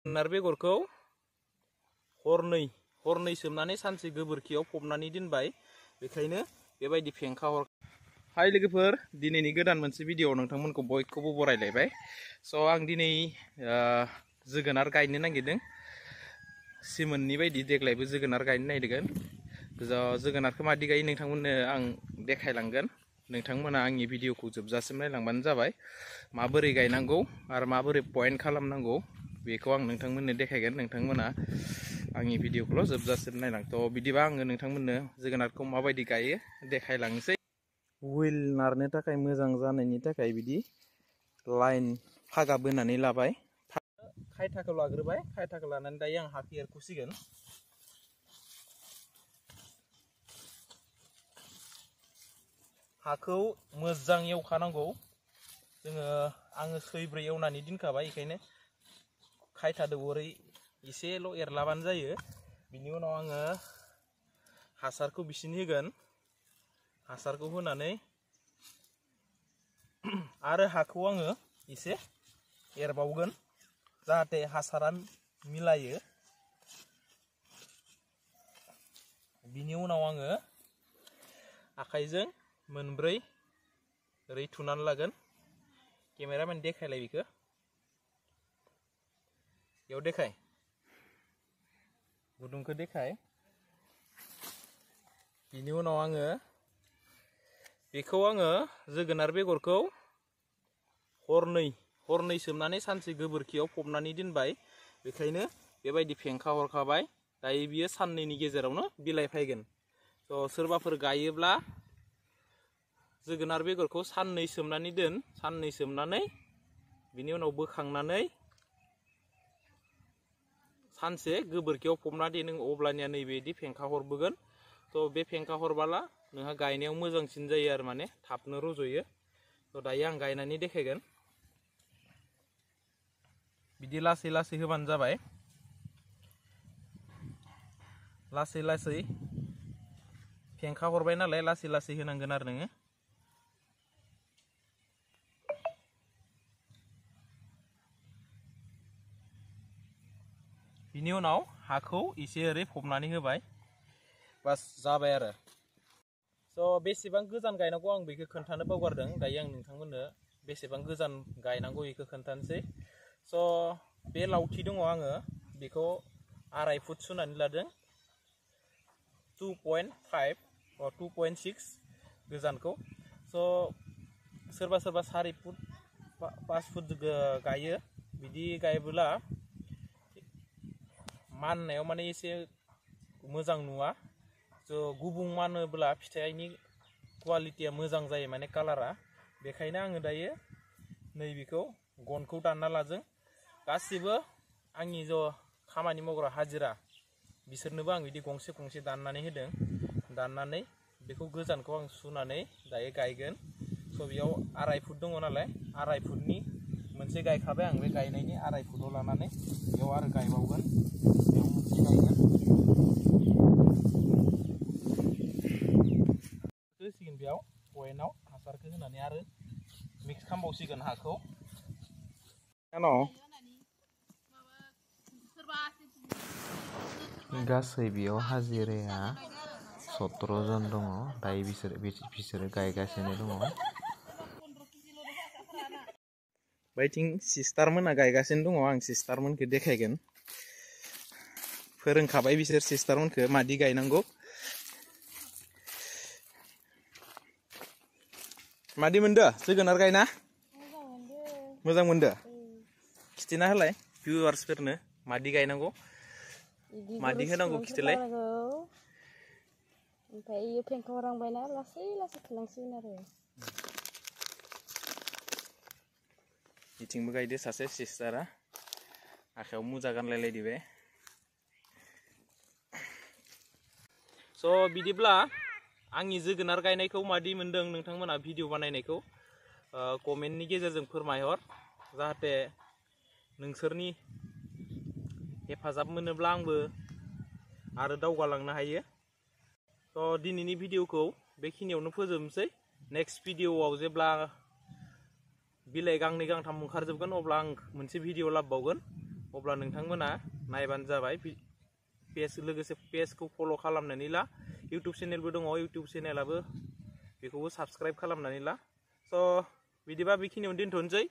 जोगोनार बेगरखौ हरनै सोमनानै सानसे गोबोरखियाव फबनानै दोनबाय बेखायनो बेबायदि फेंखा हर हाय लोगोफोर दिनैनि गोदान मोनसे भिडिअ नोंथांमोनखौ बयखौबो बरायलायबाय स' आं दिनै जोगोनार गायनो नागिरदों सिमोननि बायदि देग्लायबो जोगोनार गायनो नागिरगोन जोगोनारखौ मादि गायो नोंथांमोननो आं देखायलांगोन नोंथांमोना आंनि भिडिअखौ जोबजासिम नायलांबानो जाबाय माबोरै गायनांगौ आरो माबोरै पइन्ट खालामनांगौ बेखौ आं नोंथांमोननो देखायगोन नोंथांमोना आंनि भिडिअखौल' जोबजासिम नायलां थ' बिदिबा आङो नोंथांमोननो जोगोनारखौ माबायदि गायो देखायलांनोसै हुइल नारनो थाखाय मोजां जानायनि थाखाय बिदि लाइन फागा बोनानै लाबाय खायथाखौ लाग्रोबाय खायथाखौ लानानै दायो आं हाखौ एरखुसिगोन हाखौ मोजां एवखानांगौ आङो सैब्रै एवनानै दोनखाबाय बेखायनो खायथादो ओरै एसेल' एरलाबानो जायो बिनि उनाव आङो हासारखौ बिसिनि होगोन हासारखौ होनानै आरो हाखौ आङो एसे एरबावगोन जाहाथे हासारा मिलायो बिनि उनाव आङो आखाइजों मोनब्रै ओरै थुनानै लागोन केमेरामेन देखायलाय बेखौ बेयाव देखाय गुदुंखौ देखाय बिनि उनाव आङो बेखौ जोगोनार बेगरखौ हरनै सोमनानै सानसे गोबोरखियाव फबनानै दोनबाय बेखायनो बेबायदि फेंखा हरखाबाय दायो बियो साननैनि गेजेरावनो बिलाइ फैगोन थ' सोरबाफोर गायोब्ला जोगोनार बेगरखौ साननै सोमनानै दोन साननै सोमनानै बिनि उनाव बोखांनानै सानसे गोबोरखियाव फबना दोन अब्लानिया नैबेदि फेंखा हरबोगोन थ' बे फेंखा हरबाला नोंहा गायनायाव मोजांसिन जायो आरो माने थाबनो रज'यो थ' दायो आं गायनानै देखायगोन बिदि लासै लासै होबानो जाबाय लासै लासै फेंखा हरबाय नालाय लासै लासै होनांगोन आरो नोङो बिनि उनाव हाखौ एसे ओरै फबनानै होबाय बास जाबाय आरो स' बेसेबां गोजान गायनांगौ आं बेखौ खोन्थानो बावगारदों दायो आं नोंथांमोननो बेसेबां गोजान गायनांगौ बेखौ खोन्थानोसै स' बे लावथि दङ आङो बेखौ 2.5 फुट सुनानै लादों 2.5 or 2.6 गोजानखौ स' सोरबा 4 फुट 5 फुट गायो बिदि गायबोला माननायाव माने एसे मोजां नुवा स' गुबुं मानोब्ला फिथाइनि क्वालिटिया मोजां जायो माने कालारा बेखायनो आङो दायो नैबेखौ गनखौ दानना लाजों गासिबो आंनि खामानि मावग्रा हाजिरा बिसोरनोबो आं बिदि गंसे गंसे दाननानै होदों दाननानै बेखौ गोजानखौ आं सुनानै दायो गायगोन स' बेयाव 2.5 फुट दङ नालाय 2.5 फुटनि मोनसे गायखाबाय आं बे गायनायनि 2.5 फुटाव लानानै बेयाव आरो गायबावगोन बेयाव मोनसे गायगोन होसिगोन बेयाव पइन्टआव हासारखौ होनानै आरो मिक्स खालामबावसिगोन हाखौ गासै बेयाव हाजिराया 17 जन दङ दायो बिसोरो गायगासिनो दङ बैथिं सिस्टारमोना गायगासिनो दङ आं सिस्टारमोनखौ देखायगोन फोरोंखाबाय बिसोर सिस्टारमोनखौ मादि गायनांगौ मादि मोनदो जोगोनार गायना मोजां मोनदो खिथिना होलाय भिउवार्सफोरनो मादि गायनांगौ मादि होनांगौ खिथिलाय ओमफ्राय इयो फेंखा हरांबायना लासै लासै थलांसिगोन आरो बिथिंबो गायदो सासे सिस्टारा आखायाव मुजा गानलायलायदो बे स' बिदिब्ला आंनि जोगोनार गायनायखौ मादि मोनदों नोंथांमोना भिडिअ बानायनायखौ कमेन्टनि गेजेरजों फोरमायहर जाहाथे नोंसोरनि हेफाजाब मोनोब्ला आंबो आरो दावगालांनो हायो स' दिनैनि भिडिअखौ बेखिनियावनो फोजोबनोसै नेक्स्ट भिडिअआव जेब्ला बिलाइ गांनै गांथाम ओंखारजोबगोन अब्ला आं मोनसे भिडिअ लाबोबावगोन अब्ला नोंथांमोना नायबानो जाबाय पेज लोगोसे पेजखौ फल' खालामनानै ला इउटुब चेनेलबो दङ इउटुब चेनेलाबो बेखौबो साबस्क्राइब खालामनानै ला स' बिदिबा बेखिनियावनो दोनथ'नोसै